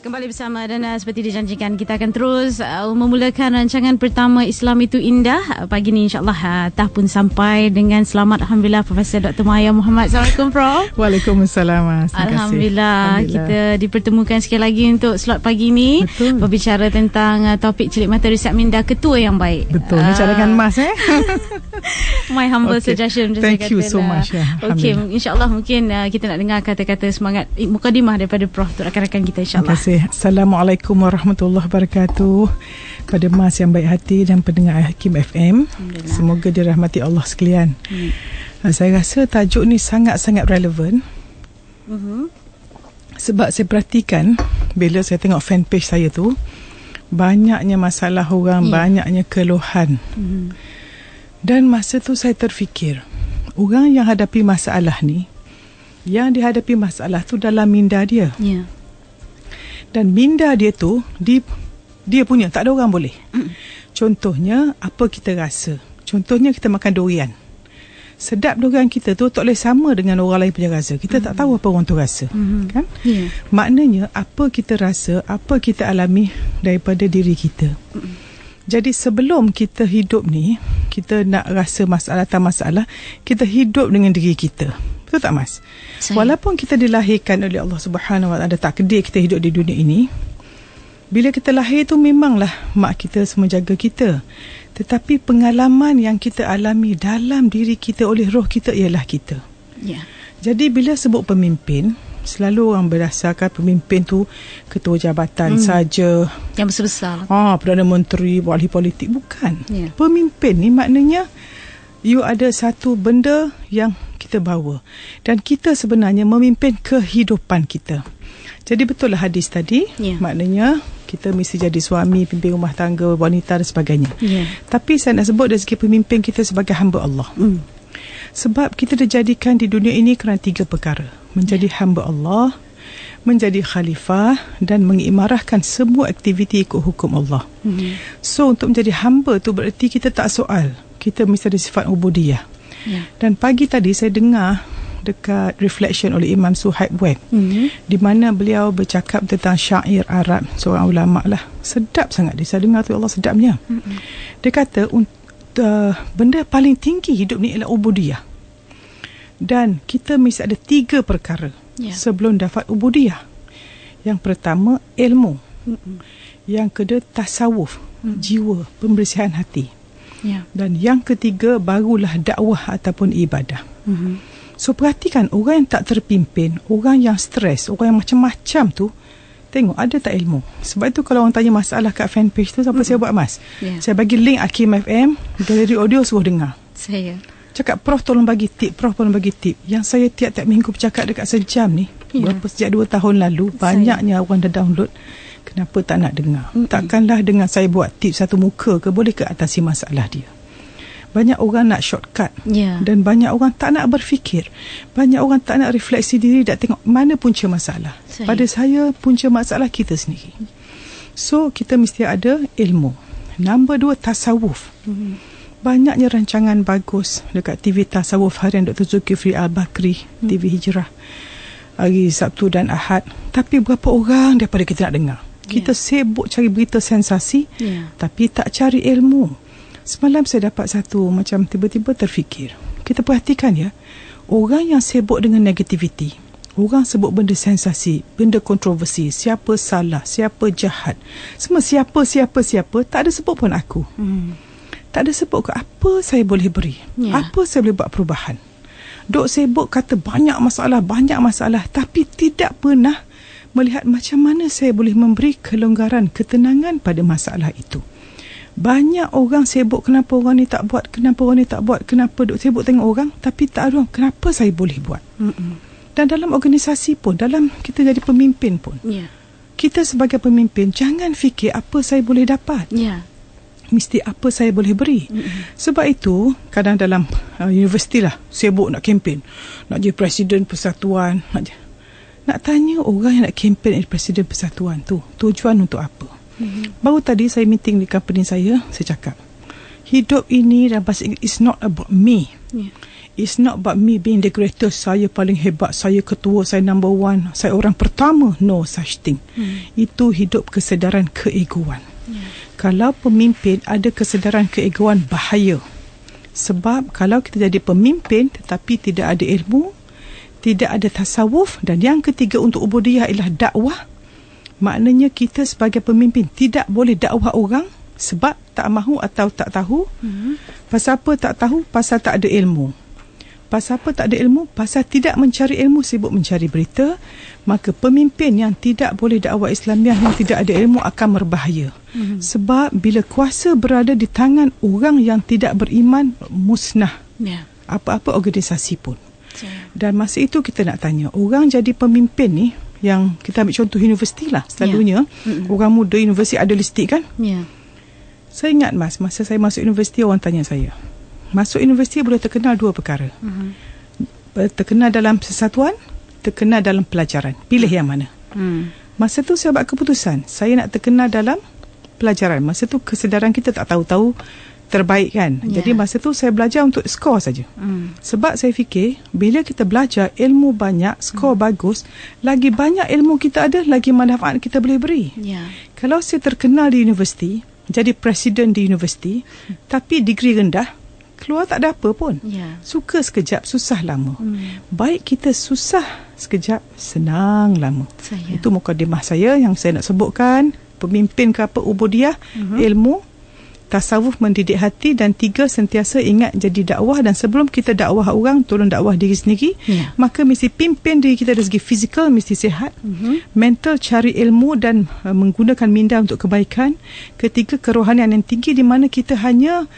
Kembali bersama dan seperti dijanjikan kita akan terus memulakan rancangan pertama Islam itu Indah. Pagi ni insyaAllah tah pun sampai dengan selamat. Alhamdulillah Profesor Dr. Maya Muhammad. Assalamualaikum Prof. Waalaikumsalam. Alhamdulillah kita dipertemukan sekali lagi untuk slot pagi ni. Betul. Berbicara tentang topik Celik Mata Riset Minda, ketua yang baik. Betul. Ni cadangan emas My humble suggestion. Thank you so much. Okay, insyaAllah mungkin kita nak dengar kata-kata semangat mukadimah daripada Prof untuk rakan-rakan kita insyaAllah. Assalamualaikum warahmatullahi wabarakatuh. Pada Mas yang baik hati dan pendengar Hakim FM, semoga dirahmati Allah sekalian. Saya rasa tajuk ni sangat-sangat relevan. Sebab saya perhatikan bila saya tengok fanpage saya tu, banyaknya masalah orang, banyaknya keluhan. Dan masa tu saya terfikir, orang yang hadapi masalah ni, yang dihadapi masalah tu dalam minda dia. Dan minda dia tu dia punya, tak ada orang boleh. Contohnya apa kita rasa. Contohnya kita makan durian. Sedap durian kita tu tak boleh sama dengan orang lain punya rasa. Kita tak tahu apa orang tu rasa. Kan? Maknanya apa kita rasa, apa kita alami daripada diri kita. Jadi sebelum kita hidup ni, kita nak rasa masalah tak masalah, kita hidup dengan diri kita. Betul tak Mas? Walaupun kita dilahirkan oleh Allah Subhanahu Wa Taala, takdir kita hidup di dunia ini, bila kita lahir tu memanglah mak kita semua jaga kita. Tetapi pengalaman yang kita alami dalam diri kita oleh roh kita ialah kita. Jadi bila sebut pemimpin, selalu orang berdasarkan pemimpin tu ketua jabatan saja, yang besar-besar. Perdana Menteri, ahli politik. Bukan. Pemimpin ni maknanya you ada satu benda yang kita bawa. Dan kita sebenarnya memimpin kehidupan kita. Jadi betul lah hadis tadi. Maknanya kita mesti jadi suami, pimpin rumah tangga, wanita dan sebagainya. Tapi saya nak sebut dari segi pemimpin kita sebagai hamba Allah. Sebab kita dijadikan di dunia ini kerana 3 perkara. Menjadi hamba Allah, menjadi khalifah dan mengimarahkan semua aktiviti ikut hukum Allah. So untuk menjadi hamba tu bererti kita tak soal. Kita mesti ada sifat ubudiyah. Dan pagi tadi saya dengar dekat reflection oleh Imam Suhaib Web, di mana beliau bercakap tentang syair Arab, seorang ulama lah. Sedap sangat dia. Saya dengar tu, Allah sedapnya. Dia kata benda paling tinggi hidup ni ialah ubudiyah. Dan kita mesti ada 3 perkara sebelum dapat ubudiyah. Yang pertama ilmu. Yang kedua tasawuf, jiwa, pembersihan hati. Dan yang ketiga barulah dakwah ataupun ibadah. So perhatikan orang yang tak terpimpin, orang yang stres, orang yang macam-macam tu, tengok ada tak ilmu. Sebab itu kalau orang tanya masalah kat fanpage tu, apa saya buat Mas? Saya bagi link Hakim FM, galeri audio suruh dengar. Saya cakap Prof tolong bagi tip, Prof tolong bagi tip. Yang saya tiap-tiap minggu bercakap dekat sejam ni, berapa sejak 2 tahun lalu, banyaknya orang dah download. Kenapa tak nak dengar? Takkanlah dengan saya buat tip satu muka ke, boleh ke atasi masalah dia? Banyak orang nak shortcut. Dan banyak orang tak nak berfikir. Banyak orang tak nak refleksi diri dan tengok mana punca masalah. Pada saya, punca masalah kita sendiri. So, kita mesti ada ilmu. Nombor 2, tasawuf. Banyaknya rancangan bagus dekat TV Tasawuf Harian Dr. Zulkifli Al-Bakri, TV Hijrah, hari Sabtu dan Ahad. Tapi berapa orang daripada kita nak dengar? Kita sibuk cari berita sensasi, tapi tak cari ilmu. Semalam saya dapat satu macam tiba-tiba terfikir. Kita perhatikan orang yang sibuk dengan negativiti, orang sebut benda sensasi, benda kontroversi, siapa salah, siapa jahat, semua siapa, tak ada sebut pun aku. Tak ada sebut ke apa saya boleh beri, apa saya boleh buat perubahan. Dok sibuk kata banyak masalah, tapi tidak pernah melihat macam mana saya boleh memberi kelonggaran, ketenangan pada masalah itu. Banyak orang sibuk kenapa orang ni tak buat, kenapa duk sibuk tengok orang, tapi tak ada kenapa saya boleh buat. Dan dalam organisasi pun, dalam kita jadi pemimpin pun, kita sebagai pemimpin jangan fikir apa saya boleh dapat, mesti apa saya boleh beri. Sebab itu kadang dalam universiti lah sibuk nak kempen, nak jadi presiden persatuan, nak tanya orang yang nak kempen jadi presiden persatuan tu tujuan untuk apa. Baru tadi saya meeting di company saya cakap hidup ini dalam bahasa Inggeris is not about me, It's not about me being the greatest, saya paling hebat, saya ketua, saya number one, saya orang pertama. No such thing. Itu hidup kesedaran keegoan. Kalau pemimpin ada kesedaran keegoan, bahaya. Sebab kalau kita jadi pemimpin tetapi tidak ada ilmu, tidak ada tasawuf, dan yang ketiga untuk ubudiyah ialah dakwah, maknanya kita sebagai pemimpin tidak boleh dakwah orang sebab tak mahu atau tak tahu. Pasal apa tak tahu? Pasal tak ada ilmu. Pasal apa tak ada ilmu? Pasal tidak mencari ilmu, sibuk mencari berita. Maka pemimpin yang tidak boleh dakwah Islamiah, yang tidak ada ilmu, akan berbahaya. Sebab bila kuasa berada di tangan orang yang tidak beriman, musnah apa-apa organisasi pun. Dan masa itu kita nak tanya, orang jadi pemimpin ni, yang kita ambil contoh universiti lah selalunya, orang muda universiti idealistik kan. Saya ingat masa saya masuk universiti, orang tanya saya, masuk universiti boleh terkenal dua perkara. Terkenal dalam persatuan, terkenal dalam pelajaran. Pilih yang mana? Masa tu saya buat keputusan, saya nak terkenal dalam pelajaran. Masa tu kesedaran kita tak tahu-tahu terbaik kan. Jadi masa tu saya belajar untuk skor saja. Sebab saya fikir bila kita belajar ilmu banyak, skor bagus, lagi banyak ilmu kita ada, lagi manfaat kita boleh beri. Kalau saya terkenal di universiti, jadi presiden di universiti, tapi degree rendah, keluar tak ada apa pun. Suka sekejap, susah lama. Baik kita susah sekejap, senang lama. Itu mukadimah saya yang saya nak sebutkan. Pemimpin ke apa, ubudiyah, ilmu, tasawuf, mendidik hati, dan 3, sentiasa ingat jadi dakwah. Dan sebelum kita dakwah orang, tolong dakwah diri sendiri. Maka mesti pimpin diri kita dari segi fizikal, mesti sihat. Mental, cari ilmu dan menggunakan minda untuk kebaikan. Ketiga, kerohanian yang tinggi, di mana kita hanya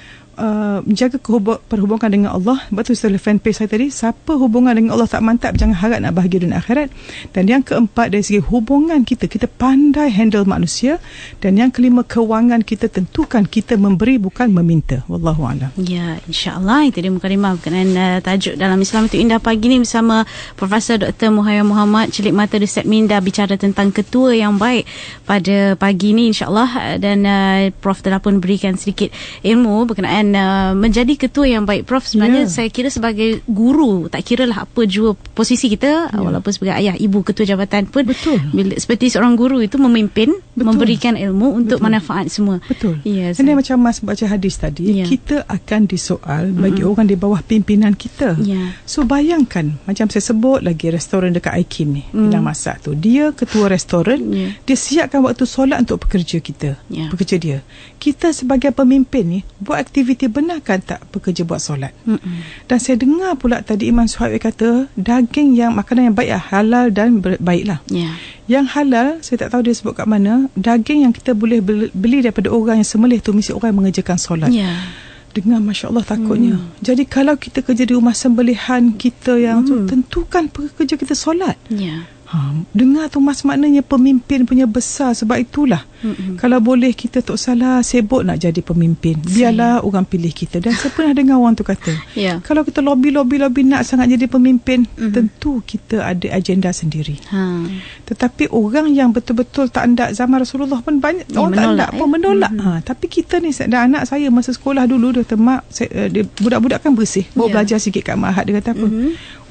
menjaga perhubungan dengan Allah. Sebab tu saya fanpage saya tadi, siapa hubungan dengan Allah tak mantap, jangan harap nak bahagia dunia akhirat. Dan yang keempat, dari segi hubungan kita pandai handle manusia. Dan yang kelima, kewangan kita, tentukan kita memberi bukan meminta. Wallahualam. Ya, insyaAllah itu dia mukadimah berkenaan tajuk Dalam Islam Itu Indah pagi ni bersama Profesor Dr. Muhayyam Muhammad, Celik Mata Riset Minda, bicara tentang ketua yang baik pada pagi ni insyaAllah. Dan Prof telah pun berikan sedikit ilmu berkenaan menjadi ketua yang baik. Prof, sebenarnya saya kira sebagai guru, tak kira lah apa jua posisi kita, walaupun sebagai ayah, ibu, ketua jabatan pun, bila, seperti seorang guru itu memimpin, memberikan ilmu untuk manfaat semua. Ini macam Mas baca hadis tadi, kita akan disoal bagi orang di bawah pimpinan kita. So bayangkan, macam saya sebut lagi restoran dekat IKIM ni, Bilang Masak tu, dia ketua restoran, dia siapkan waktu solat untuk pekerja kita, pekerja dia. Kita sebagai pemimpin ni buat aktiviti, benarkan tak pekerja buat solat? Dan saya dengar pula tadi Imam Suhaib kata daging yang, makanan yang baik halal dan baiklah. Yang halal, saya tak tahu dia sebut kat mana, daging yang kita boleh beli daripada orang yang sembelih tu, mesti orang yang mengerjakan solat. Dengar, Masya Allah, takutnya. Jadi kalau kita kerja di rumah sembelihan kita yang tu, tentukan pekerja kita solat. Dengar tu Mas, maknanya pemimpin punya besar. Sebab itulah kalau boleh kita tak salah sibuk nak jadi pemimpin, biarlah orang pilih kita. Dan saya pernah dengar orang tu kata, kalau kita lobby nak sangat jadi pemimpin, tentu kita ada agenda sendiri. Tetapi orang yang betul-betul tak hendak, zaman Rasulullah pun banyak orang tak hendak pun menolak. Tapi kita ni, dan anak saya masa sekolah dulu, dia kata, mak, budak-budak kan bersih, bawa belajar sikit kat Mahat, dia kata apa,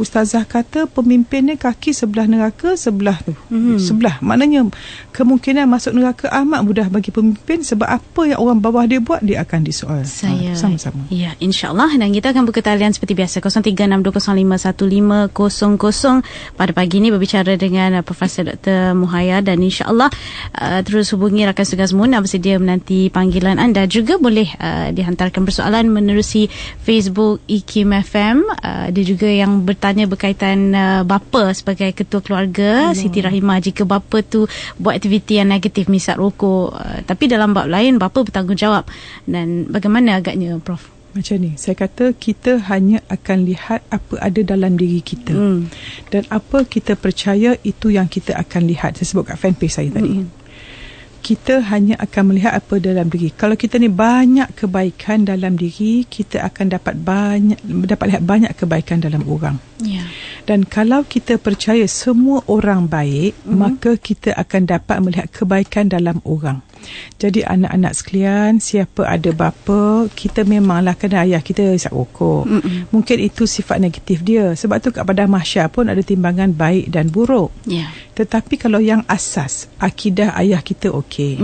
Ustazah kata pemimpin ni kaki sebelah neraka, sebelah tu, sebelah, maknanya kemungkinan masuk neraka amat mudah bagi pemimpin. Sebab apa yang orang bawah dia buat, dia akan disoal. Sama-sama. Ya, insyaAllah. Dan kita akan buka talian seperti biasa, 0362051500 pada pagi ini, berbicara dengan Profesor Dr. Muhayyam. Dan insyaAllah terus hubungi rakan tugas semua nak bersedia menanti panggilan anda. Juga boleh dihantarkan persoalan menerusi Facebook IKIM FM. Ada juga yang bertanya berkaitan bapa sebagai ketua keluarga, Siti Rahimah, jika bapa tu buat aktiviti yang negatif, misal rokok, tapi dalam bab lain bapa bertanggungjawab, dan bagaimana agaknya, Prof? Macam ni, saya kata kita hanya akan lihat apa ada dalam diri kita, dan apa kita percaya itu yang kita akan lihat. Saya sebut kat fanpage saya tadi, kita hanya akan melihat apa dalam diri. Kalau kita ni banyak kebaikan dalam diri, kita akan dapat lihat banyak kebaikan dalam orang. Dan kalau kita percaya semua orang baik, maka kita akan dapat melihat kebaikan dalam orang. Jadi anak-anak sekalian, siapa ada bapa, kita memanglah kena ayah kita isap rokok. Mungkin itu sifat negatif dia. Sebab tu kat Padang Mahsyar pun ada timbangan baik dan buruk. Tetapi kalau yang asas, akidah ayah kita okey,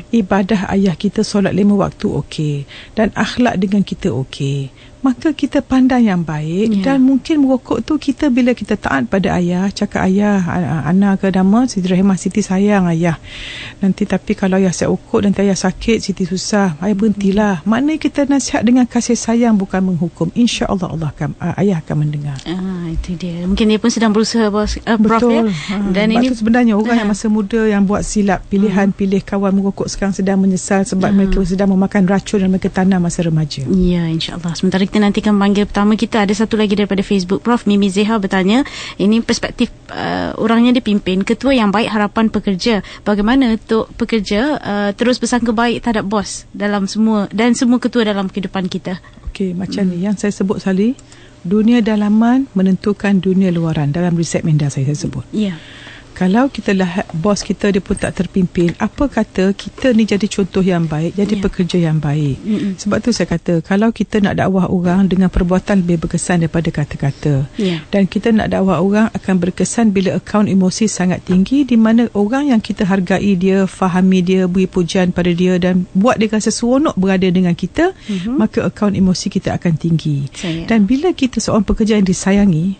ibadah ayah kita solat 5 waktu okey, dan akhlak dengan kita okey, maka kita pandang yang baik. Dan mungkin merokok tu kita, bila kita taat pada ayah, cakap ayah, Ana ke nama Siti Rahimah, Siti sayang ayah nanti, tapi kalau ayah siap rokok nanti ayah sakit, Siti susah, ayah berhentilah. Maknanya kita nasihat dengan kasih sayang, bukan menghukum. InsyaAllah ayah akan mendengar. Itu dia. Mungkin dia pun sedang berusaha, Prof. Betul. Dan ini sebenarnya orang yang masa muda yang buat silap pilihan, pilih kawan merokok, sekarang sedang menyesal sebab mereka sedang memakan racun dan mereka tanam masa remaja. Ya, insyaAllah. Sementara kita nantikan panggil pertama kita. Ada satu lagi daripada Facebook, Prof. Mimi Zeha bertanya, ini perspektif orangnya dia pimpin, ketua yang baik harapan pekerja. Bagaimana untuk pekerja terus bersangka baik terhadap bos dalam semua ketua dalam kehidupan kita? Okey, macam ni yang saya sebut tadi, dunia dalaman menentukan dunia luaran. Dalam riset Minda saya sebut. Ya. Kalau kita lihat bos kita dia pun tak terpimpin, apa kata kita ni jadi contoh yang baik, jadi pekerja yang baik. Sebab tu saya kata, kalau kita nak dakwah orang, dengan perbuatan lebih berkesan daripada kata-kata. Dan kita nak dakwah orang akan berkesan bila akaun emosi sangat tinggi, di mana orang yang kita hargai dia, fahami dia, beri pujian pada dia dan buat dia rasa seronok berada dengan kita, maka akaun emosi kita akan tinggi. Dan bila kita seorang pekerja yang disayangi,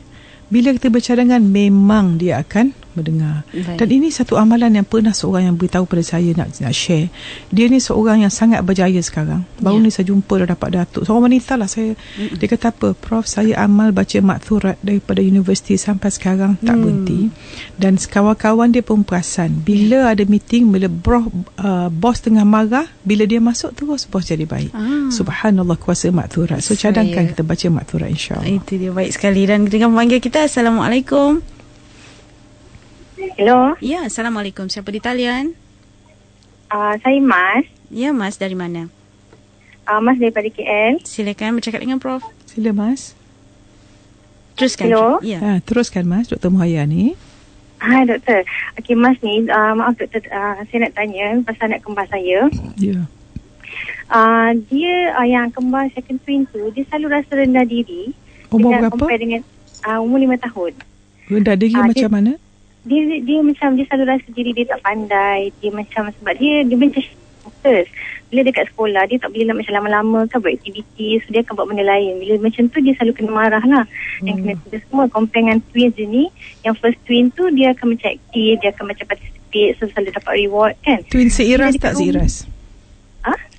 bila kita bercadangan, memang dia akan mendengar. Dan ini satu amalan yang pernah seorang yang beritahu pada saya nak share. Dia ni seorang yang sangat berjaya sekarang. Baru ni saya jumpa dah dapat datuk. Seorang wanita lah saya. Dia kata apa? Prof, saya amal baca makthurat daripada universiti sampai sekarang tak berhenti. Dan kawan-kawan dia pun perasan. Bila ada meeting, bila bos tengah marah, bila dia masuk terus bos jadi baik. Subhanallah, kuasa makthurat. So cadangkan kita baca makthurat, insyaAllah. Itu dia, baik sekali. Dan dengan panggil kita, Assalamualaikum. Hello. Ya, Assalamualaikum. Siapa di talian? Saya Mas. Ya, Mas, dari mana? Mas daripada KL. Silakan bercakap dengan Prof. Sila, Mas. Teruskan. Hello. Ya. Teruskan, Mas. Dr. Muhaya ni. Hai, Doktor. Okey, Mas ni, maaf Doktor, saya nak tanya pasal anak kembar saya. Ya. Dia yang kembar second twin tu, dia selalu rasa rendah diri. Umur berapa? Compare dengan umur 5 tahun. Rendah diri macam mana? Dia macam dia selalu rasa diri dia tak pandai. Dia macam sebab dia macam fokus. Bila dekat sekolah dia tak boleh nak macam lama-lama kan buat aktiviti, so dia akan buat benda lain. Bila macam tu dia selalu kena marah lah. Yang kena tulis semua. Compare dengan twins dia ni, yang first twin tu dia akan macam aktif, dia akan macam participate, so selalu dapat reward kan. Twin seiras tak seiras?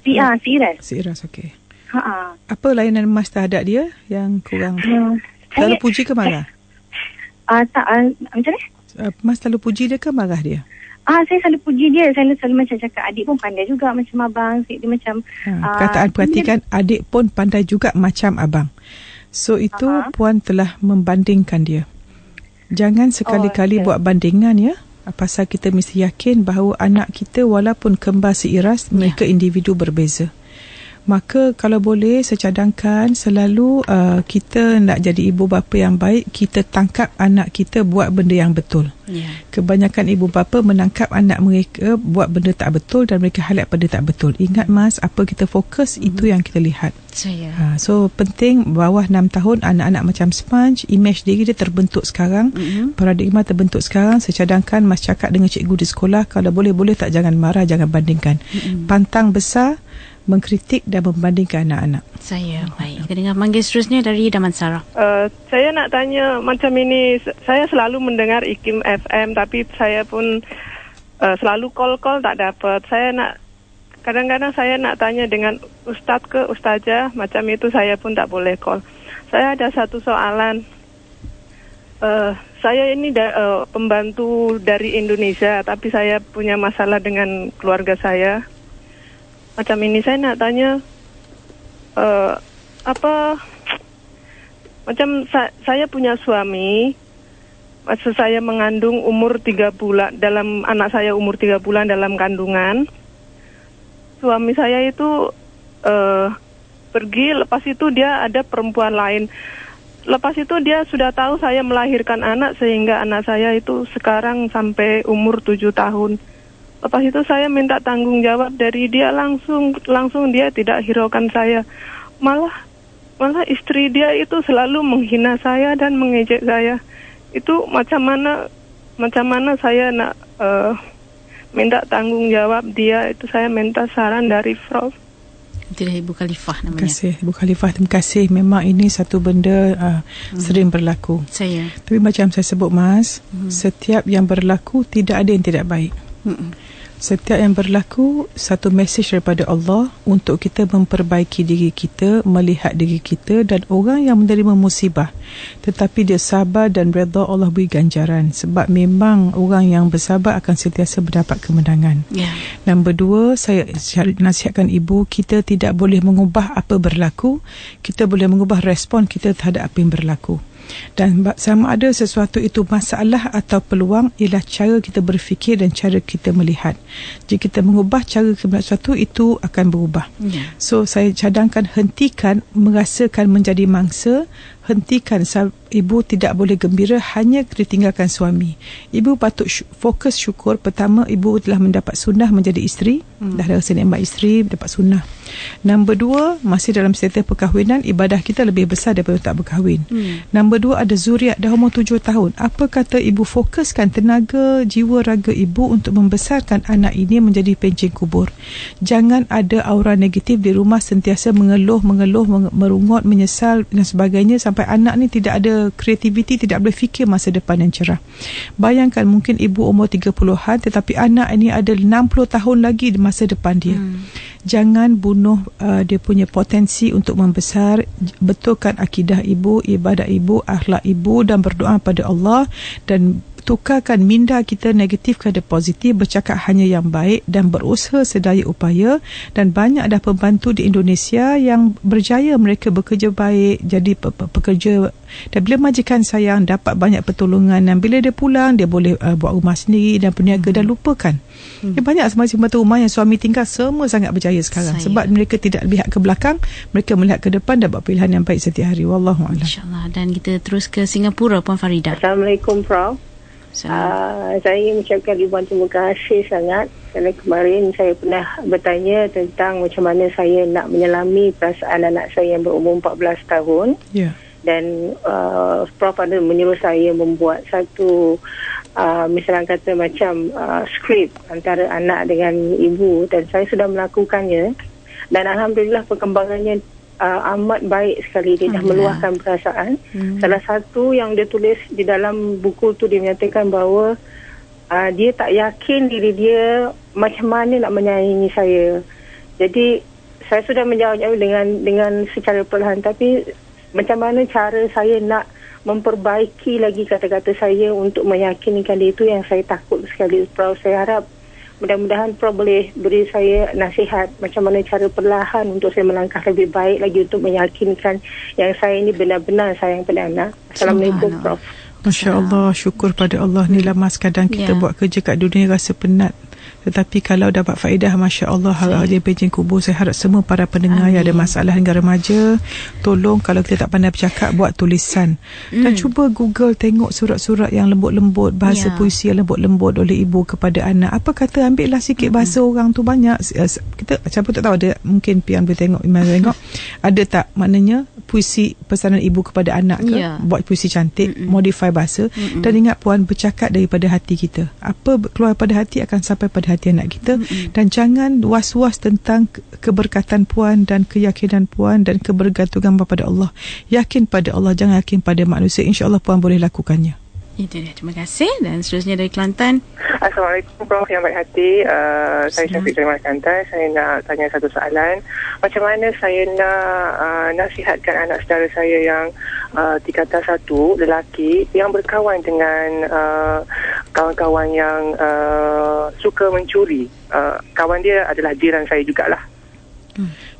Seiras. Seiras, okey. Apa layanan Mas terhadap dia yang kurang? Selalu puji ke marah? Tak, macam ni? Mas selalu puji dia ke marah dia? Saya selalu puji dia. Saya selalu macam cakap, adik pun pandai juga macam abang. Dia macam perkataan perhatikan, adik pun pandai juga macam abang. So itu puan telah membandingkan dia. Jangan sekali-kali buat bandingan ya. Pasal kita mesti yakin bahawa anak kita walaupun kembar seiras, mereka individu berbeza. Maka kalau boleh saya cadangkan selalu kita nak jadi ibu bapa yang baik, kita tangkap anak kita buat benda yang betul. Kebanyakan ibu bapa menangkap anak mereka buat benda tak betul dan mereka highlight benda tak betul. Ingat Mas, apa kita fokus itu yang kita lihat. So penting bawah 6 tahun anak-anak macam sponge, image diri dia terbentuk sekarang, paradigma terbentuk sekarang. Saya cadangkan Mas cakap dengan cikgu di sekolah, kalau boleh-boleh tak, jangan marah, jangan bandingkan. Pantang besar mengkritik dan membandingkan anak-anak. Baik. Kita dengar panggil seterusnya dari Damansara. Saya nak tanya macam ini, saya selalu mendengar IKIM FM tapi saya pun selalu call tak dapat. Kadang-kadang saya nak tanya dengan ustaz ke ustazah, macam itu saya pun tak boleh call. Saya ada satu soalan. Saya ini pembantu dari Indonesia tapi saya punya masalah dengan keluarga saya. Macam ini saya nak tanya, saya punya suami, masa saya mengandung umur 3 bulan, anak saya umur 3 bulan dalam kandungan, suami saya itu pergi, lepas itu dia ada perempuan lain. Lepas itu dia sudah tahu saya melahirkan anak, sehingga anak saya itu sekarang sampai umur 7 tahun. Lepas itu saya minta tanggungjawab dari dia, langsung dia tidak hiraukan saya. Malah istri dia itu selalu menghina saya dan mengejek saya. Itu macam mana saya nak minta tanggung jawab dia. Itu saya minta saran dari Prof. Itu dah Ibu Khalifah namanya. Terima kasih Ibu Khalifah. Terima kasih. Memang ini satu benda sering berlaku. Tapi macam saya sebut Mas, setiap yang berlaku tidak ada yang tidak baik. Setiap yang berlaku satu mesej daripada Allah untuk kita memperbaiki diri kita, melihat diri kita, dan orang yang menerima musibah tetapi dia sabar dan redha, Allah beri ganjaran. Sebab memang orang yang bersabar akan sentiasa mendapat kemenangan. Nombor 2, saya nasihatkan ibu, kita tidak boleh mengubah apa berlaku, kita boleh mengubah respon kita terhadap apa yang berlaku. Dan sama ada sesuatu itu masalah atau peluang, ialah cara kita berfikir dan cara kita melihat. Jika kita mengubah cara sesuatu, itu akan berubah. So saya cadangkan, hentikan merasakan menjadi mangsa. Hentikan, ibu tidak boleh gembira hanya ditinggalkan suami. Ibu patut fokus syukur. Pertama, ibu telah mendapat sunnah menjadi isteri. Dah rasa nikmat isteri, dapat sunnah. Nombor 2, masih dalam status perkahwinan, ibadah kita lebih besar daripada tak berkahwin. Nombor 2, ada zuriat dah umur 7 tahun. Apa kata ibu fokuskan tenaga, jiwa, raga ibu untuk membesarkan anak ini menjadi pencen kubur. Jangan ada aura negatif di rumah, sentiasa mengeluh, merungut, menyesal dan sebagainya, sampai anak ni tidak ada kreativiti, tidak boleh fikir masa depan yang cerah. Bayangkan, mungkin ibu umur 30-an tetapi anak ini ada 60 tahun lagi di masa depan dia. Jangan bunuh dia punya potensi untuk membesar. Betulkan akidah ibu, ibadah ibu, akhlak ibu, dan berdoa pada Allah, dan tukarkan minda kita negatif kepada positif, bercakap hanya yang baik dan berusaha sedaya upaya. Dan banyak ada pembantu di Indonesia yang berjaya, mereka bekerja baik, jadi pekerja, dan bila majikan sayang dapat banyak pertolongan, dan bila dia pulang dia boleh buat rumah sendiri dan berniaga, dan lupakan. Banyak pembantu rumah yang suami tinggal semua sangat berjaya sekarang, sebab mereka tidak lihat ke belakang, mereka melihat ke depan dan buat pilihan yang baik setiap hari. Wallahualam. InsyaAllah. Dan kita terus ke Singapura, Puan Farida. Assalamualaikum Prof. Saya mengucapkan ribuan terima kasih sangat, kerana kemarin saya pernah bertanya tentang macam mana saya nak menyelami perasaan anak saya yang berumur 14 tahun. Dan Prof ada menyuruh saya membuat satu misalnya kata macam skrip antara anak dengan ibu, dan saya sudah melakukannya, dan alhamdulillah perkembangannya amat baik sekali. Dia dah meluahkan perasaan. Salah satu yang dia tulis di dalam buku tu, dia menyatakan bahawa dia tak yakin diri dia macam mana nak menyayangi saya. Jadi saya sudah menjawab dengan secara perlahan, tapi macam mana cara saya nak memperbaiki lagi kata-kata saya untuk meyakinkan dia, itu yang saya takut sekali. Prof, saya harap mudah-mudahan Prof boleh beri saya nasihat macam mana cara perlahan untuk saya melangkah lebih baik lagi untuk meyakinkan yang saya ini benar-benar sayang pada anak. Assalamualaikum Prof. Masya Allah, syukur pada Allah. Inilah Mas, kadang kita buat kerja kat dunia rasa penat, tetapi kalau dapat faedah, Masya Allah, harap dia pencen kubur. Saya harap semua para pendengar yang ada masalah hingga remaja, tolong kalau kita tak pandai bercakap, buat tulisan. Dan cuba Google, tengok surat-surat yang lembut-lembut, bahasa puisi yang lembut-lembut oleh ibu kepada anak. Apa kata, ambillah sikit bahasa orang tu, banyak. Kita siapa tak tahu, ada mungkin pian boleh tengok, ada tak maknanya puisi pesanan ibu kepada anak ke, buat puisi cantik, modify bahasa. Dan ingat Puan, bercakap daripada hati kita. Apa keluar pada hati akan sampai pada hati anak kita. Dan jangan was-was tentang keberkatan Puan dan keyakinan Puan dan kebergantungan kepada Allah. Yakin pada Allah, jangan yakin pada manusia. InsyaAllah Puan boleh lakukannya. Itu dia, terima kasih. Dan seterusnya dari Kelantan. Assalamualaikum Prof yang baik hati. Saya Syafiq dari Kelantan. Saya nak tanya satu soalan. Macam mana saya nak nasihatkan anak saudara saya yang tingkatan 1, lelaki, yang berkawan dengan kawan-kawan yang suka mencuri. Kawan dia adalah jiran saya jugalah.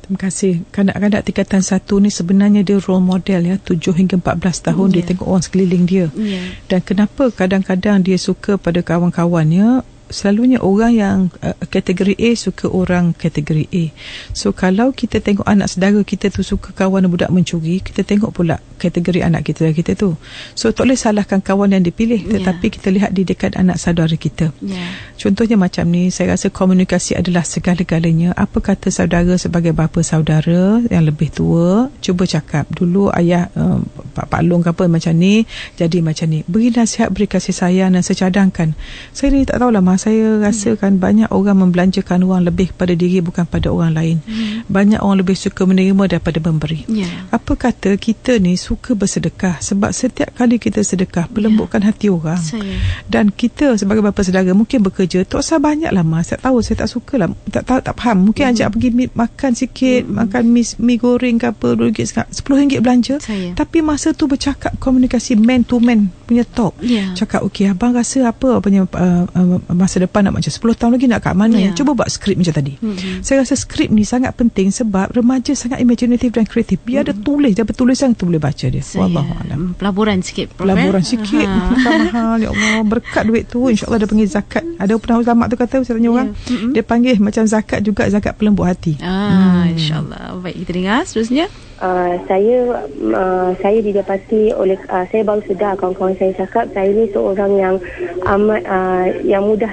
Terima kasih. Kanak-kanak tingkatan 1 ni sebenarnya dia role model, 7 hingga 14 tahun dia tengok orang sekeliling dia. Dan kenapa kadang-kadang dia suka pada kawan-kawannya, selalunya orang yang kategori A suka orang kategori A. So kalau kita tengok anak saudara kita tu suka kawan budak mencuri, kita tengok pula kategori anak kita tu. So tak boleh salahkan kawan yang dipilih, tetapi kita lihat di dekat anak saudara kita. Contohnya macam ni, saya rasa komunikasi adalah segala-galanya. Apa kata saudara sebagai bapa saudara yang lebih tua, cuba cakap dulu ayah Pak Long ke apa macam ni, jadi macam ni. Beri nasihat, beri kasih sayang dan secadangkan. Saya ni tak tahulah, saya rasakan banyak orang membelanjakan wang lebih pada diri bukan pada orang lain. Banyak orang lebih suka menerima daripada memberi. Apa kata kita ni suka bersedekah, sebab setiap kali kita sedekah pelembutkan hati orang. Dan kita sebagai bapa saudara mungkin bekerja tak usah banyak lah mas, saya tahu saya tak suka lah, tak faham, mungkin ajak pergi makan sikit, makan mi goreng ke apa, RM2 RM10 belanja, tapi masa tu bercakap, komunikasi man to man punya talk. Cakap okey abang rasa apa punya masa depan nak macam 10 tahun lagi nak kat mana, cuba buat skrip macam tadi. Saya rasa skrip ni sangat penting sebab remaja sangat imaginatif dan kreatif. Biar ada tulis, dapat tulisan tu boleh baca dia. Wallahualam. Pelaburan sikit, Prof. Pelaburan sikit. Mahal ya Allah, berkat duit tu insya-Allah dia panggil zakat. Ada pernah ulama tu kata, saya tanya orang, dia panggil macam zakat juga, zakat pelembut hati. Insya-Allah. Baik, kita dengar seterusnya. Saya didapati oleh saya baru sedar kawan-kawan saya cakap saya ni seorang yang amat yang mudah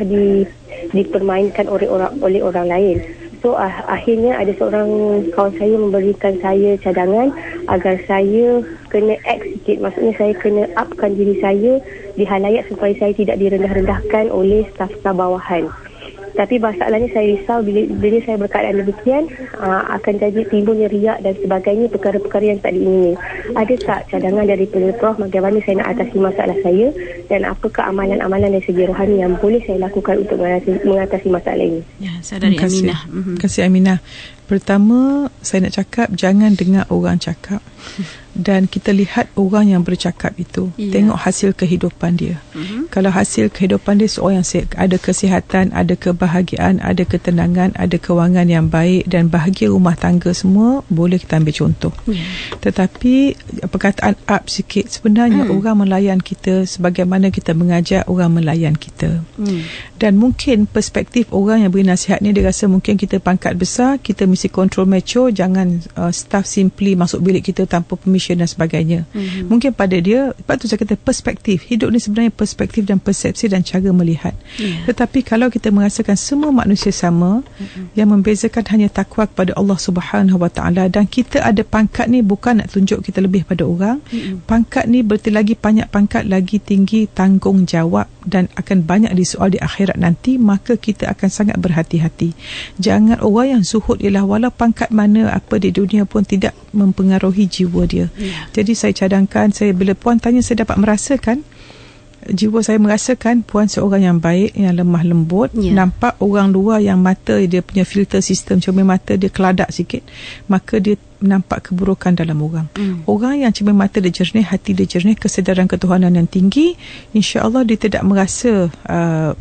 dipermainkan oleh orang lain. So akhirnya ada seorang kawan saya memberikan saya cadangan agar saya kena act sikit, maksudnya saya kena upkan diri saya di halayak supaya saya tidak direndah-rendahkan oleh staf-staf bawahan. Tapi masalahnya saya risau bila saya berkeadaan demikian akan jadi timbulnya riak dan sebagainya, perkara-perkara yang tak diingini. Ada tak cadangan daripada Prof bagaimana saya nak atasi masalah saya dan apakah amalan-amalan dari segi rohani yang boleh saya lakukan untuk mengatasi masalah ini? Saudari Aminah. Terima kasih Aminah. Pertama, saya nak cakap jangan dengar orang cakap dan kita lihat orang yang bercakap itu. Tengok hasil kehidupan dia. Kalau hasil kehidupan dia seorang yang ada kesihatan, ada kebahagiaan, ada ketenangan, ada kewangan yang baik dan bahagia rumah tangga semua, boleh kita ambil contoh. Tetapi perkataan up sikit, sebenarnya orang melayan kita sebagaimana kita mengajar orang melayan kita. Dan mungkin perspektif orang yang beri nasihat ni, dia rasa mungkin kita pangkat besar, kita mesti kontrol macho, jangan staff simply masuk bilik kita tanpa permission dan sebagainya. Mungkin pada dia, lepas tu saya kata perspektif. Hidup ni sebenarnya perspektif dan persepsi dan cara melihat. Tetapi kalau kita merasakan semua manusia sama, yang membezakan hanya takwa kepada Allah Subhanahu Wa Taala, dan kita ada pangkat ni bukan nak tunjuk kita lebih pada orang. Pangkat ni berarti lagi banyak pangkat, lagi tinggi tanggungjawab dan akan banyak disoal di akhirat nanti, maka kita akan sangat berhati-hati. Jangan orang yang zuhud ialah walau pangkat mana apa di dunia pun tidak mempengaruhi jiwa dia. Jadi saya cadangkan, bila puan tanya, saya dapat merasakan jiwa saya merasakan puan seorang yang baik, yang lemah lembut. Nampak orang luar yang mata dia punya filter sistem cermin mata dia keladak sikit, maka dia nampak keburukan dalam orang. Orang yang cermin mata dia jernih, hati dia jernih, kesedaran ketuhanan yang tinggi, insya-Allah dia tidak merasa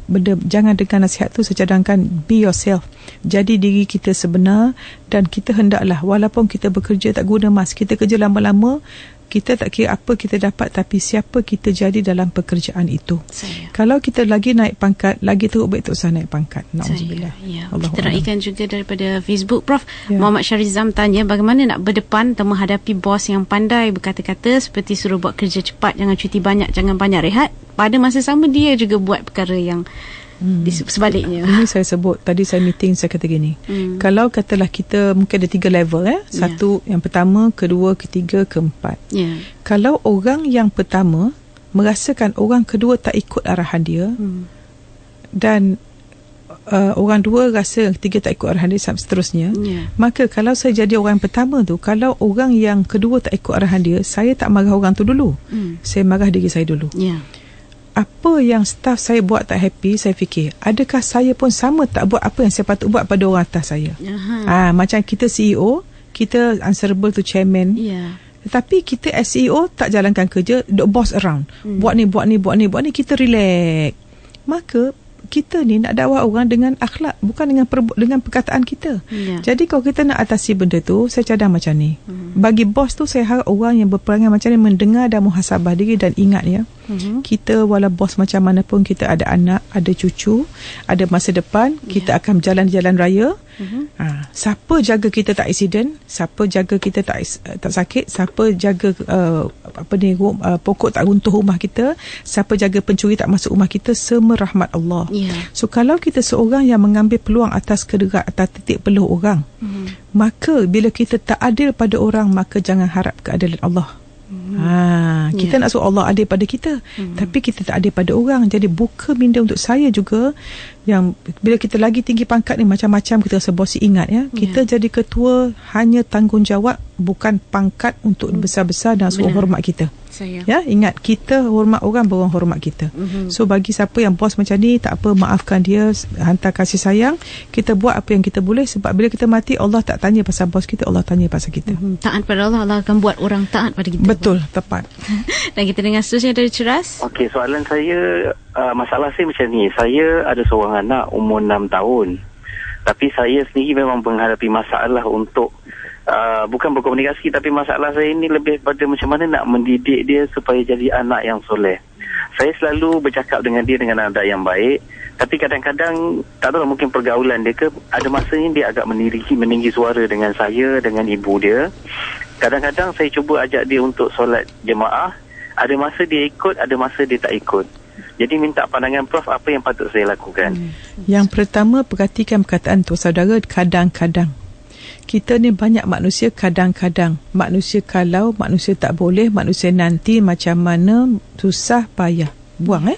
benda. Jangan dengar nasihat tu, saya cadangkan be yourself, jadi diri kita sebenar. Dan kita hendaklah, walaupun kita bekerja tak guna mas, kita kerja lama-lama, kita tak kira apa kita dapat, tapi siapa kita jadi dalam pekerjaan itu. Kalau kita lagi naik pangkat, lagi teruk baik tak usah naik pangkat. Na'udzubillah. Kita raikan juga daripada Facebook, Prof. Muhammad Syarizam tanya, bagaimana nak berdepan atau menghadapi bos yang pandai berkata-kata seperti suruh buat kerja cepat, jangan cuti banyak, jangan banyak rehat, pada masa sama dia juga buat perkara yang sebaliknya. Ini saya sebut tadi, saya meeting, saya kata gini, kalau katalah kita mungkin ada 3 level satu, yang pertama, kedua, ketiga, keempat. Kalau orang yang pertama merasakan orang kedua tak ikut arahan dia, dan orang dua rasa yang ketiga tak ikut arahan dia, seterusnya, maka kalau saya jadi orang yang pertama tu, kalau orang yang kedua tak ikut arahan dia, saya tak marah orang tu dulu, saya marah diri saya dulu. Apa yang staff saya buat tak happy, saya fikir, adakah saya pun sama tak buat apa yang saya patut buat pada orang atas saya. Macam kita CEO, kita answerable to chairman, tetapi kita as CEO tak jalankan kerja, the boss around, buat ni, kita relax. Maka kita ni nak dakwah orang dengan akhlak, bukan dengan perkataan kita. Jadi kalau kita nak atasi benda tu, saya cadang macam ni. Bagi bos tu, saya harap orang yang berperangai macam ni mendengar dan muhasabah diri dan ingat Kita walau bos macam mana pun, kita ada anak, ada cucu, ada masa depan, kita akan berjalan di jalan raya. Siapa jaga kita tak aksiden, siapa jaga kita tak sakit, siapa jaga pokok tak runtuh rumah kita, siapa jaga pencuri tak masuk rumah kita, semua rahmat Allah. So kalau kita seorang yang mengambil peluang atas kederat, atas titik peluh orang, maka bila kita tak adil pada orang, maka jangan harap keadilan Allah. Kita nak suruh Allah adil pada kita, tapi kita tak adil pada orang. Jadi buka minda untuk saya juga, yang bila kita lagi tinggi pangkat ni, macam-macam kita rasa bosi. Ingat ya, kita jadi ketua hanya tanggungjawab, bukan pangkat untuk besar-besar dan suruh hormat kita. Ya, ingat, kita hormat orang, baru orang hormat kita. So bagi siapa yang bos macam ni, tak apa, maafkan dia, hantar kasih sayang, kita buat apa yang kita boleh. Sebab bila kita mati, Allah tak tanya pasal bos kita, Allah tanya pasal kita. Taat pada Allah, Allah akan buat orang taat pada kita. Betul, tepat. Dan kita dengar seterusnya dari Ceras. Okey, soalan saya, masalah saya macam ni. Saya ada seorang anak umur 6 tahun, tapi saya sendiri memang menghadapi masalah untuk bukan berkomunikasi, tapi masalah saya ini lebih pada macam mana nak mendidik dia supaya jadi anak yang soleh. Saya selalu bercakap dengan dia dengan nada yang baik, tapi kadang-kadang tak tahu, mungkin pergaulan dia ke, ada masanya dia agak meninggi suara dengan saya, dengan ibu dia. Kadang-kadang saya cuba ajak dia untuk solat jemaah, ada masa dia ikut, ada masa dia tak ikut. Jadi minta pandangan Prof, apa yang patut saya lakukan? Yang pertama, perhatikan perkataan tu saudara, kadang-kadang. Kita ni banyak manusia kadang-kadang. Manusia kalau, manusia tak boleh, manusia nanti, macam mana, susah, payah. Buang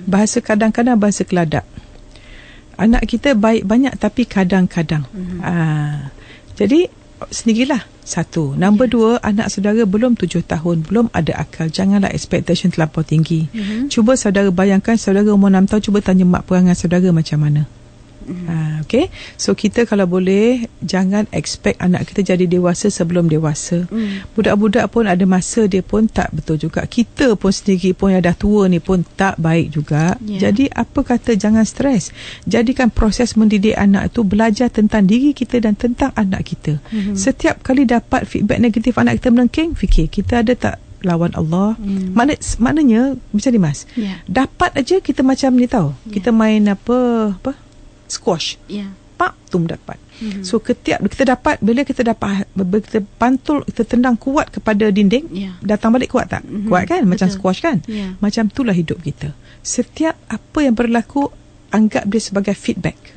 bahasa kadang-kadang, bahasa keladak. Anak kita baik banyak, tapi kadang-kadang. Jadi sendirilah. Satu. Nombor dua, anak saudara belum 7 tahun, belum ada akal. Janganlah expectation terlampau tinggi. Cuba saudara bayangkan, saudara umur 6 tahun, cuba tanya mak perangai saudara macam mana. Okay. So kita kalau boleh, jangan expect anak kita jadi dewasa sebelum dewasa. Budak-budak pun ada masa dia pun tak betul juga. Kita pun sendiri pun yang dah tua ni pun tak baik juga. Jadi apa kata, jangan stres. Jadikan proses mendidik anak itu belajar tentang diri kita dan tentang anak kita. Setiap kali dapat feedback negatif anak kita melengking, fikir kita ada tak lawan Allah. Maknanya macam ni Mas, dapat aja kita macam ni tau. Kita main apa squash, pak tum dapat. So kita dapat, bila kita pantul, kita tendang kuat kepada dinding, datang balik kuat tak? Kuat kan? Macam squash kan? Macam itulah hidup kita. Setiap apa yang berlaku, anggap dia sebagai feedback.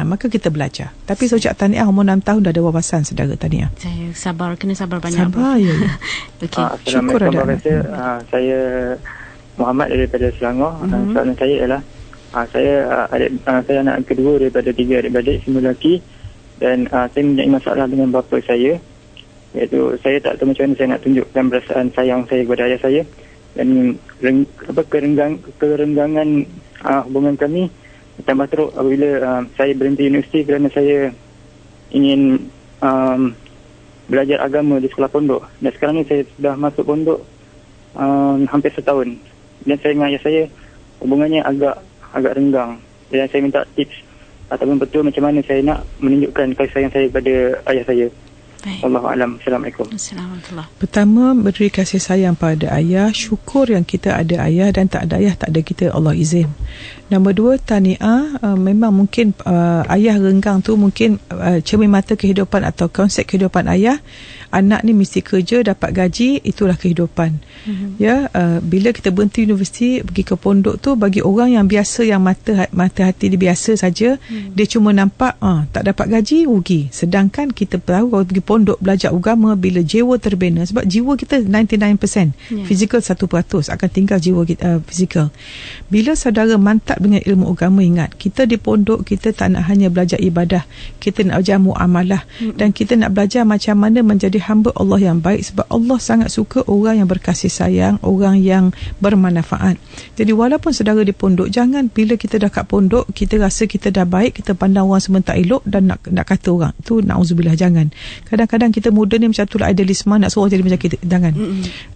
Maka kita belajar. Tapi saya ucap tahniah, umur 6 tahun dah ada wawasan saudara. Tahniah. Saya sabar, kena sabar banyak. Sabar ya. Syukur ada. Saya Muhammad daripada Selangor. Soalan saya ialah, saya anak kedua daripada 3 adik-beradik, semua lelaki, dan saya mempunyai masalah dengan bapa saya, iaitu saya tak tahu macam mana saya nak tunjukkan perasaan sayang saya kepada ayah saya, dan kerenggangan hubungan kami tambah teruk apabila saya berhenti universiti kerana saya ingin belajar agama di sekolah pondok, dan sekarang ni saya sudah masuk pondok hampir setahun, dan saya dengan ayah saya hubungannya agak renggang, dan saya minta tips ataupun betul macam mana saya nak menunjukkan kasih sayang saya kepada ayah saya. Wallahualam. Assalamualaikum. Assalamualaikum. Pertama, beri kasih sayang pada ayah. Syukur yang kita ada ayah, dan tak ada ayah tak ada kita, Allah izin. Nombor dua, tahniah. Memang mungkin ayah renggang tu mungkin cermin mata kehidupan atau konsep kehidupan ayah. Anak ni mesti kerja, dapat gaji, itulah kehidupan. Bila kita berhenti universiti, pergi ke pondok tu, bagi orang yang biasa, yang mata hati dia biasa saja, dia cuma nampak tak dapat gaji, rugi. Sedangkan kita tahu kalau pergi pondok belajar agama, bila jiwa terbina, sebab jiwa kita 99%, fizikal 1%, akan tinggal jiwa kita, fizikal. Bila saudara mantap dengan ilmu agama, ingat, kita di pondok, kita tak nak hanya belajar ibadah, kita nak belajar muamalah, dan kita nak belajar macam mana menjadi hamba Allah yang baik, sebab Allah sangat suka orang yang berkasih sayang, orang yang bermanfaat. Jadi walaupun saudara di pondok, jangan bila kita dah kat pondok, kita rasa kita dah baik, kita pandang orang semua tak elok dan nak kata orang. Itu na'udzubillah, jangan. Kadang kadang-kadang kita muda ni macam tu lah, idealisme, nak suruh jadi macam kita. Jangan.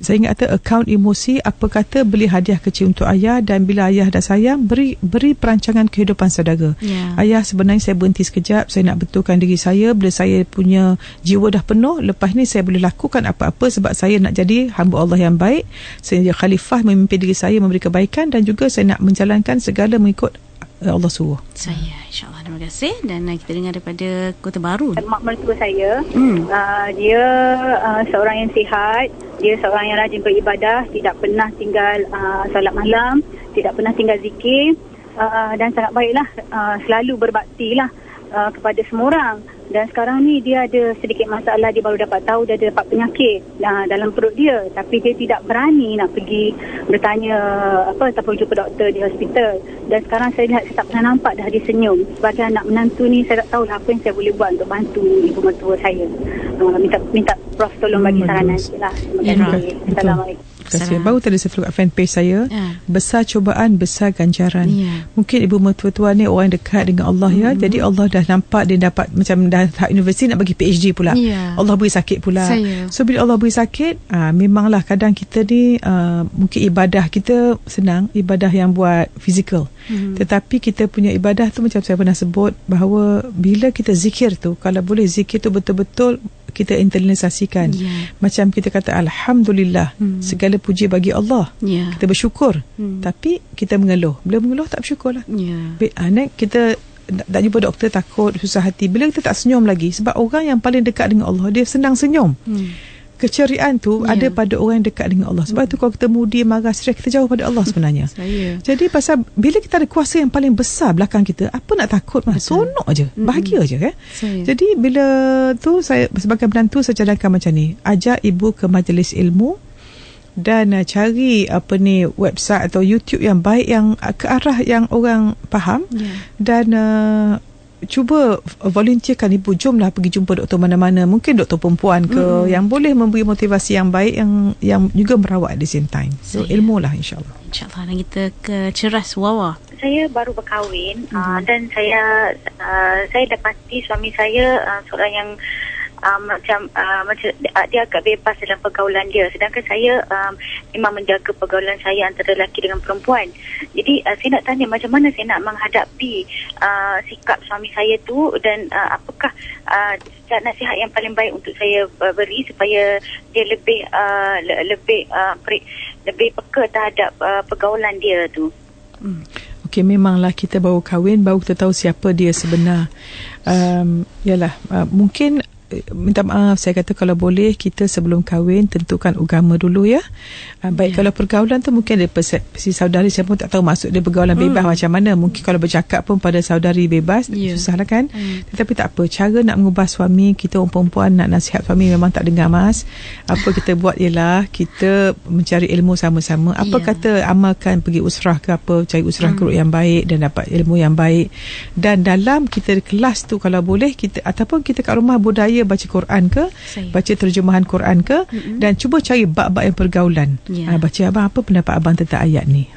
Saya ingat kata akaun emosi, apa kata beli hadiah kecil untuk ayah, dan bila ayah dah sayang, beri perancangan kehidupan saudara. Ayah, sebenarnya saya berhenti sekejap, saya nak betulkan diri saya. Bila saya punya jiwa dah penuh, lepas ni saya boleh lakukan apa-apa sebab saya nak jadi hamba Allah yang baik. Saya jadi khalifah, memimpin diri saya, memberi kebaikan, dan juga saya nak menjalankan segala mengikut Allah suruh. Saya, insyaAllah. Terima kasih. Dan kita dengar daripada Kota Baru. Mak mertua saya, dia seorang yang sihat, dia seorang yang rajin beribadah, tidak pernah tinggal solat malam, tidak pernah tinggal zikir, dan sangat baiklah, selalu berbakti lah kepada semua orang. Dan sekarang ni dia ada sedikit masalah, dia baru dapat tahu dia ada dapat penyakit dalam perut dia, tapi dia tidak berani nak pergi bertanya ataupun jumpa doktor di hospital. Dan sekarang saya lihat, saya tak pernah nampak dah dia senyum. Sebagai anak menantu ni, saya tak tahu apa yang saya boleh buat untuk bantu ibu mertua saya. Minta Prof tolong bagi saranan lah. Terima kasih. Assalamualaikum. Terima kasih. Baru tadi saya follow fanpage saya, besar cubaan, besar ganjaran. Mungkin ibu mertua ni orang dekat dengan Allah ya. Jadi Allah dah nampak dia dapat macam dah tahap universiti, nak bagi PhD pula. Allah beri sakit pula. So bila Allah beri sakit, memanglah kadang kita ni mungkin ibadah kita senang, ibadah yang buat fizikal. Tetapi kita punya ibadah tu macam saya pernah sebut, bahawa bila kita zikir tu, kalau boleh zikir tu betul-betul kita internalisasikan. Macam kita kata Alhamdulillah, segala puji bagi Allah. Kita bersyukur. Tapi kita mengeluh. Bila mengeluh tak bersyukur lah. Kita tak jumpa doktor, takut, susah hati. Bila kita tak senyum lagi, sebab orang yang paling dekat dengan Allah, dia senang senyum. Keceriaan tu ada pada orang yang dekat dengan Allah. Sebab tu kalau kita mudi, marah, stres, kita jauh pada Allah sebenarnya. Jadi pasal bila kita ada kuasa yang paling besar belakang kita, apa nak takut? Sonok je, bahagia je kan. Jadi bila tu saya sebagai menantu, saya cadangkan macam ni, ajak ibu ke majlis ilmu dan cari website atau YouTube yang baik, yang ke arah yang orang faham, dan cuba volunteerkan ibu, jomlah pergi jumpa doktor mana-mana, mungkin doktor perempuan ke, yang boleh memberi motivasi yang baik, yang juga merawat at the same time. So ilmu lah, insyaAllah. InsyaAllah. Dan kita ke Ceras Wawa. Saya baru berkahwin, dan saya dapati suami saya seorang yang macam dia agak bebas dalam pergaulan dia, sedangkan saya memang menjaga pergaulan saya antara lelaki dengan perempuan. Jadi saya nak tanya, macam mana saya nak menghadapi sikap suami saya tu, dan apakah nasihat yang paling baik untuk saya beri supaya dia lebih peka terhadap pergaulan dia tu. Okey, memanglah kita baru kahwin, baru kita tahu siapa dia sebenar. Mungkin minta maaf, saya kata kalau boleh kita sebelum kahwin tentukan agama dulu ya. Baik, kalau pergaulan tu mungkin ada persepsi saudari, saya pun tak tahu maksud dia pergaulan bebas macam mana. Mungkin kalau bercakap pun pada saudari bebas, susah lah kan. Tetapi tak apa, cara nak mengubah suami kita, orang perempuan nak nasihat suami memang tak dengar mas. Apa kita buat ialah kita mencari ilmu sama-sama. Apa kata amalkan pergi usrah ke apa, cari usrah guru yang baik dan dapat ilmu yang baik. Dan dalam kita kelas tu kalau boleh kita, ataupun kita kat rumah budaya baca Quran ke, baca terjemahan Quran ke, dan cuba cari bab-bab yang pergaulan. Baca abang, apa pendapat abang tentang ayat ni.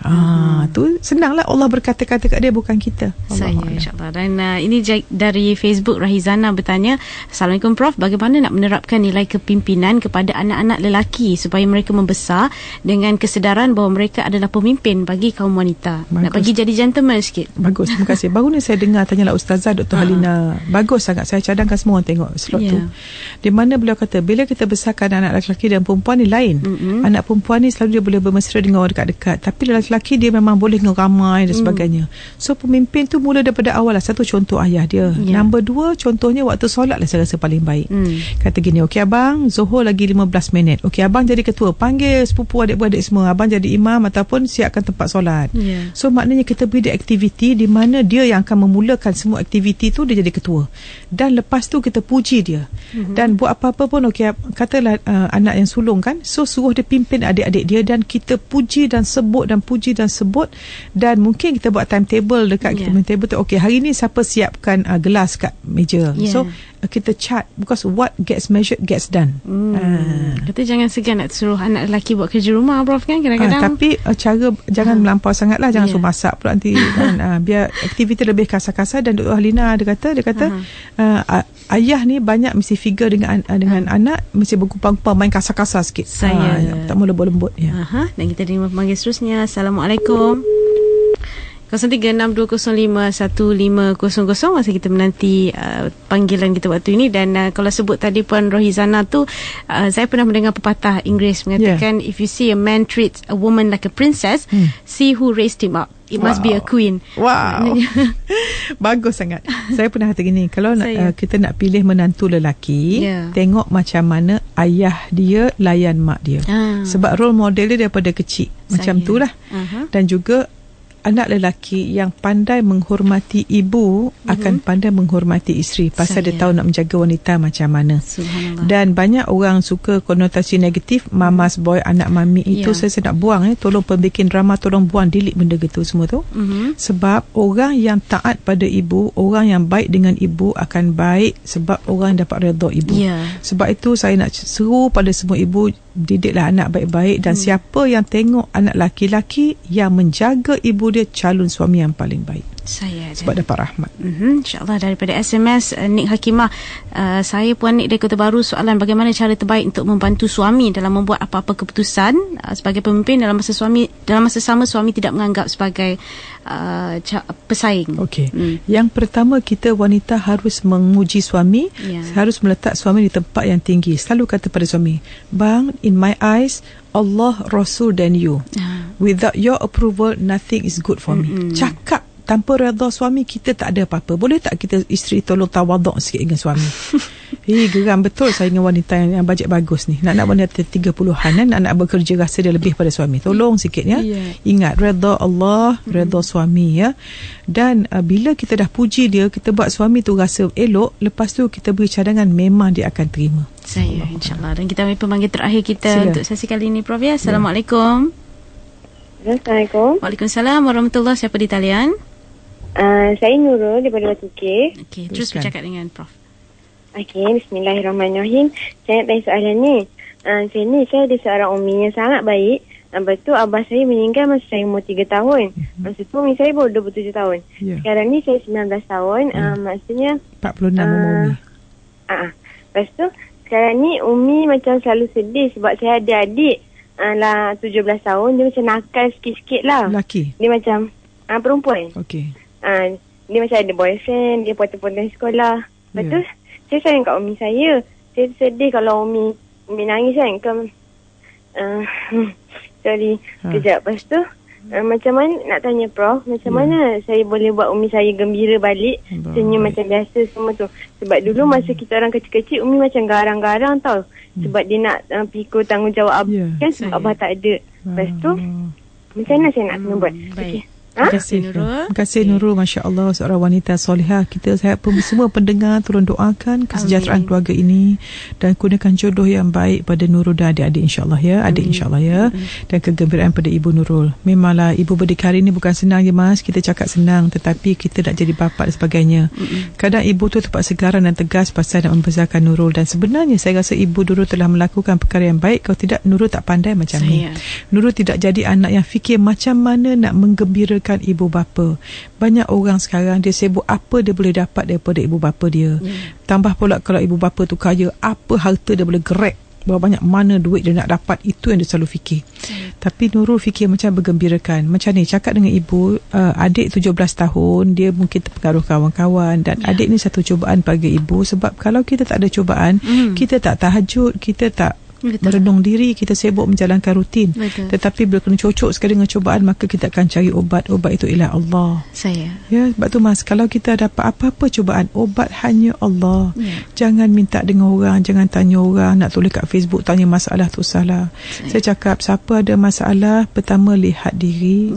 Tu senanglah, Allah berkata-kata kat dia, bukan kita. Saya, insyaAllah. Dan ini dari Facebook, Rahizana bertanya, Assalamualaikum Prof, bagaimana nak menerapkan nilai kepimpinan kepada anak-anak lelaki supaya mereka membesar dengan kesedaran bahawa mereka adalah pemimpin bagi kaum wanita. Nak bagi jadi gentleman sikit. Bagus, terima kasih. Baru ni saya dengar, tanyalah Ustazah Dr. Halina. Bagus sangat, saya cadangkan semua orang tengok slot tu. Di mana beliau kata, bila kita besarkan anak lelaki dan perempuan ni lain. Anak perempuan ni selalu dia boleh bermesra dengan orang dekat-dekat, tapi lelaki dia memang boleh dengan ramai dan sebagainya. So pemimpin tu mula daripada awal lah. Satu, contoh ayah dia. Nombor dua, contohnya waktu solat lah saya rasa paling baik. Kata gini, okey abang, Zuhur lagi 15 minit. Okey abang jadi ketua, panggil sepupu adik-beradik semua, abang jadi imam ataupun siapkan tempat solat. So maknanya kita beri dia aktiviti di mana dia yang akan memulakan semua aktiviti tu, dia jadi ketua. Dan lepas tu kita puji dia. Dan buat apa-apa pun, okey, katalah anak yang sulung kan, so suruh dia pimpin adik-adik dia, dan kita puji dan sebut dan puji dan sebut. Dan mungkin kita buat timetable dekat kita punya table tu, okey hari ni siapa siapkan gelas kat meja. So kita chart, because what gets measured gets done. Kata jangan segan nak suruh anak lelaki buat kerja rumah Prof kan kadang-kadang. Tapi cara jangan melampau sangatlah, jangan suruh masak pula nanti kan, biar aktiviti lebih kasar-kasar. Dan Dr. Halina dia kata ayah ni banyak mesti figure dengan anak, mesti berkumpang-kumpang, main kasar-kasar sikit. Tak mau lembut-lembut. Dan kita terima pemanggil seterusnya. Assalamualaikum. 0362051500. Masa kita menanti panggilan kita waktu ini. Dan kalau sebut tadi Puan Rohizana tu, saya pernah mendengar pepatah Inggeris mengatakan, if you see a man treats a woman like a princess, see who raised him up. It must be a queen. Wow. Bagus sangat. Saya pernah kata gini, kalau kita nak pilih menantu lelaki, tengok macam mana ayah dia layan mak dia. Sebab role model dia daripada kecil macam tu lah. Dan juga anak lelaki yang pandai menghormati ibu akan pandai menghormati isteri, pasal dia tahu nak menjaga wanita macam mana. Dan banyak orang suka konotasi negatif, mama's boy, anak mami itu. Saya nak buang, tolong pembikin drama tolong buang, delete benda gitu semua tu. Sebab orang yang taat pada ibu, orang yang baik dengan ibu akan baik sebab orang yang dapat redha ibu. Sebab itu saya nak seru pada semua ibu, didiklah anak baik-baik. Dan siapa yang tengok anak laki-laki yang menjaga ibu dia, calon suami yang paling baik. Sebab dapat rahmat. InsyaAllah. Daripada SMS Nik Hakimah, saya Puan Nik dari Kota Baru, soalan bagaimana cara terbaik untuk membantu suami dalam membuat apa-apa keputusan sebagai pemimpin dalam masa sama suami tidak menganggap sebagai pesaing. Yang pertama, kita wanita harus menguji suami, harus meletak suami di tempat yang tinggi. Selalu kata pada suami, bang, in my eyes Allah, Rasul dan you. Without your approval, nothing is good for me. Cakap tanpa redha suami, kita tak ada apa-apa. Boleh tak kita isteri tolong tawaduk sikit dengan suami? Geram betul saya dengan wanita yang bajet bagus ni. Nak wanita 30-an, nak bekerja rasa dia lebih pada suami. Tolong sikit ya. Ingat, redha Allah, redha suami ya. Dan bila kita dah puji dia, kita buat suami tu rasa elok, lepas tu kita beri cadangan, memang dia akan terima. InsyaAllah. Dan kita ambil pemanggil terakhir kita untuk sesi kali ini, Prof. Assalamualaikum. Assalamualaikum. Waalaikumsalam warahmatullahi. Siapa di talian? Saya Nurul daripada Batu K. Terus bercakap dengan Prof. Bismillahirrahmanirrahim. Saya nak tanya soalan ni. Saya ada seorang umi yang sangat baik. Lepas tu abah saya meninggal masa saya umur 3 tahun. Masa tu umi saya baru 27 tahun. Sekarang ni saya 19 tahun. Maksudnya 46 umur umi. Lepas tu sekarang ni umi macam selalu sedih sebab saya ada adik lah 17 tahun. Dia macam nakal sikit-sikit lah. Laki? Dia macam perempuan. Dia macam ada boyfriend, dia potong-potong sekolah. Lepas tu saya sayang kat umi saya. Saya sedih kalau umi nangis kan. Sorry, kejap. Lepas tu macam mana, nak tanya Prof, macam mana saya boleh buat umi saya gembira balik, senyum macam biasa semua tu. Sebab dulu masa kita orang kecil-kecil, umi macam garang-garang tau. Sebab dia nak pikul tanggungjawab kan, sebab abah tak ada. Lepas tu macam mana saya nak kena buat? Terima kasih Nurul. Masya Allah, seorang wanita solihah. Kita semua pendengar tolong doakan kesejahteraan keluarga ini dan gunakan jodoh yang baik pada Nurul dan adik-adik insyaAllah ya. Adik insyaAllah ya. Dan kegembiraan pada Ibu Nurul. Memanglah ibu berdikari ni bukan senang je mas. Kita cakap senang, tetapi kita nak jadi bapa dan sebagainya. Kadang ibu tu terpaksa garang dan tegas pasal nak membesarkan Nurul. Dan sebenarnya saya rasa Ibu Nurul telah melakukan perkara yang baik. Kalau tidak, Nurul tak pandai macam ni. Nurul tidak jadi anak yang fikir macam mana nak menggembirakan ibu bapa. Banyak orang sekarang dia sibuk apa dia boleh dapat daripada ibu bapa dia. Tambah pula kalau ibu bapa tu kaya, apa harta dia boleh grab, berapa banyak mana duit dia nak dapat, itu yang dia selalu fikir. Tapi Nurul fikir macam bergembirakan. Macam ni, cakap dengan ibu, adik 17 tahun, dia mungkin terpengaruh kawan-kawan dan adik ni satu cubaan bagi ibu. Sebab kalau kita tak ada cubaan, kita tak tahajud, kita tak merenung diri, kita sibuk menjalankan rutin. Tetapi bila kena cocok sekali dengan cubaan, maka kita akan cari obat. Obat itu ialah Allah. Ya, sebab tu mas, kalau kita dapat apa-apa cubaan, obat hanya Allah. Jangan minta dengan orang, jangan tanya orang, nak tulis kat Facebook tanya masalah tu salah. Saya cakap, siapa ada masalah, pertama lihat diri,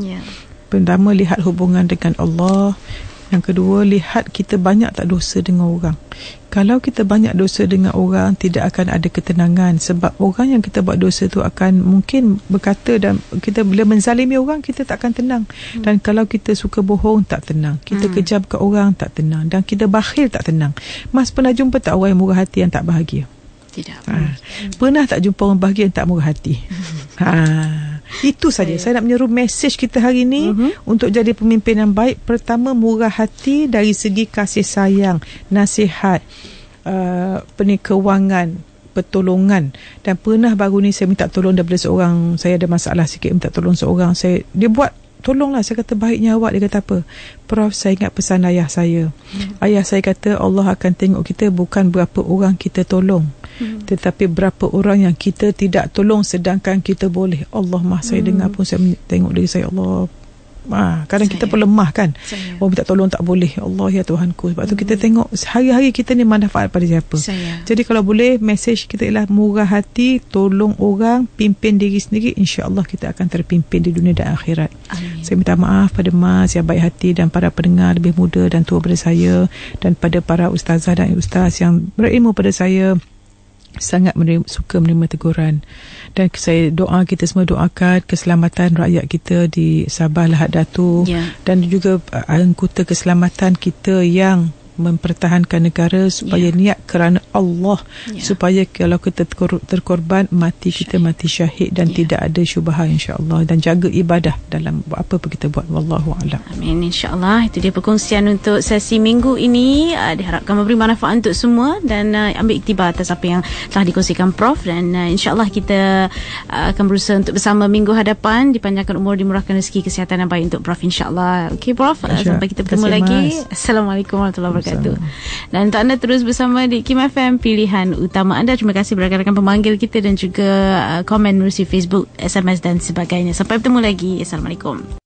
pertama lihat hubungan dengan Allah. Yang kedua, lihat kita banyak tak dosa dengan orang. Kalau kita banyak dosa dengan orang, tidak akan ada ketenangan. Sebab orang yang kita buat dosa tu akan mungkin berkata, dan kita bila menzalimi orang, kita tak akan tenang. Dan kalau kita suka bohong, tak tenang. Kita kejam ke orang, tak tenang. Dan kita bakhil, tak tenang. Mas pernah jumpa tak orang yang murah hati yang tak bahagia? Tidak. Pernah tak jumpa orang bahagia yang tak murah hati? Itu saja. Saya nak menyeru mesej kita hari ini untuk jadi pemimpin yang baik. Pertama, murah hati dari segi kasih sayang, nasihat, kewangan, pertolongan. Dan pernah baru ni saya minta tolong daripada seorang, saya ada masalah sikit, minta tolong seorang, dia buat tolonglah. Saya kata baiknya awak. Dia kata apa? Prof, saya ingat pesan ayah saya. Ayah saya kata Allah akan tengok kita bukan berapa orang kita tolong, tetapi berapa orang yang kita tidak tolong sedangkan kita boleh. Allah saya dengar pun saya tengok diri saya, Allah, kadang kita pun lemah kan. Orang minta tolong tak boleh. Allah ya Tuhanku. Sebab tu kita tengok hari-hari kita ni manfaat pada siapa. Jadi kalau boleh, mesej kita ialah murah hati, tolong orang, pimpin diri sendiri, insya-Allah kita akan terpimpin di dunia dan akhirat. Amin. Saya minta maaf pada Mas yang baik hati dan para pendengar lebih muda dan tua pada saya, dan pada para ustazah dan ustaz yang berilmu pada saya. Sangat suka menerima teguran, dan saya doa, kita semua doakan keselamatan rakyat kita di Sabah Lahad Datu, dan juga anggota keselamatan kita yang mempertahankan negara supaya niat kerana Allah, supaya kalau kita terkorban, mati kita mati syahid dan tidak ada syubhah, insya-Allah, dan jaga ibadah dalam apa pun kita buat. Wallahu a'lam. Amin, insya-Allah. Itu dia perkongsian untuk sesi minggu ini. Diharapkan memberi manfaat untuk semua, dan ambil iktibar atas apa yang telah dikongsikan Prof, dan insya-Allah kita akan berusaha untuk bersama minggu hadapan, dipanjangkan umur, dimurahkan rezeki, kesihatan yang baik untuk Prof, insya-Allah. Okey Prof, sampai kita bertemu lagi. Assalamualaikum warahmatullahi wabarakatuh. Dan untuk anda terus bersama di Kim FM, pilihan utama anda. Terima kasih rakan-rakan pemanggil kita dan juga komen melalui Facebook, SMS dan sebagainya. Sampai bertemu lagi. Assalamualaikum.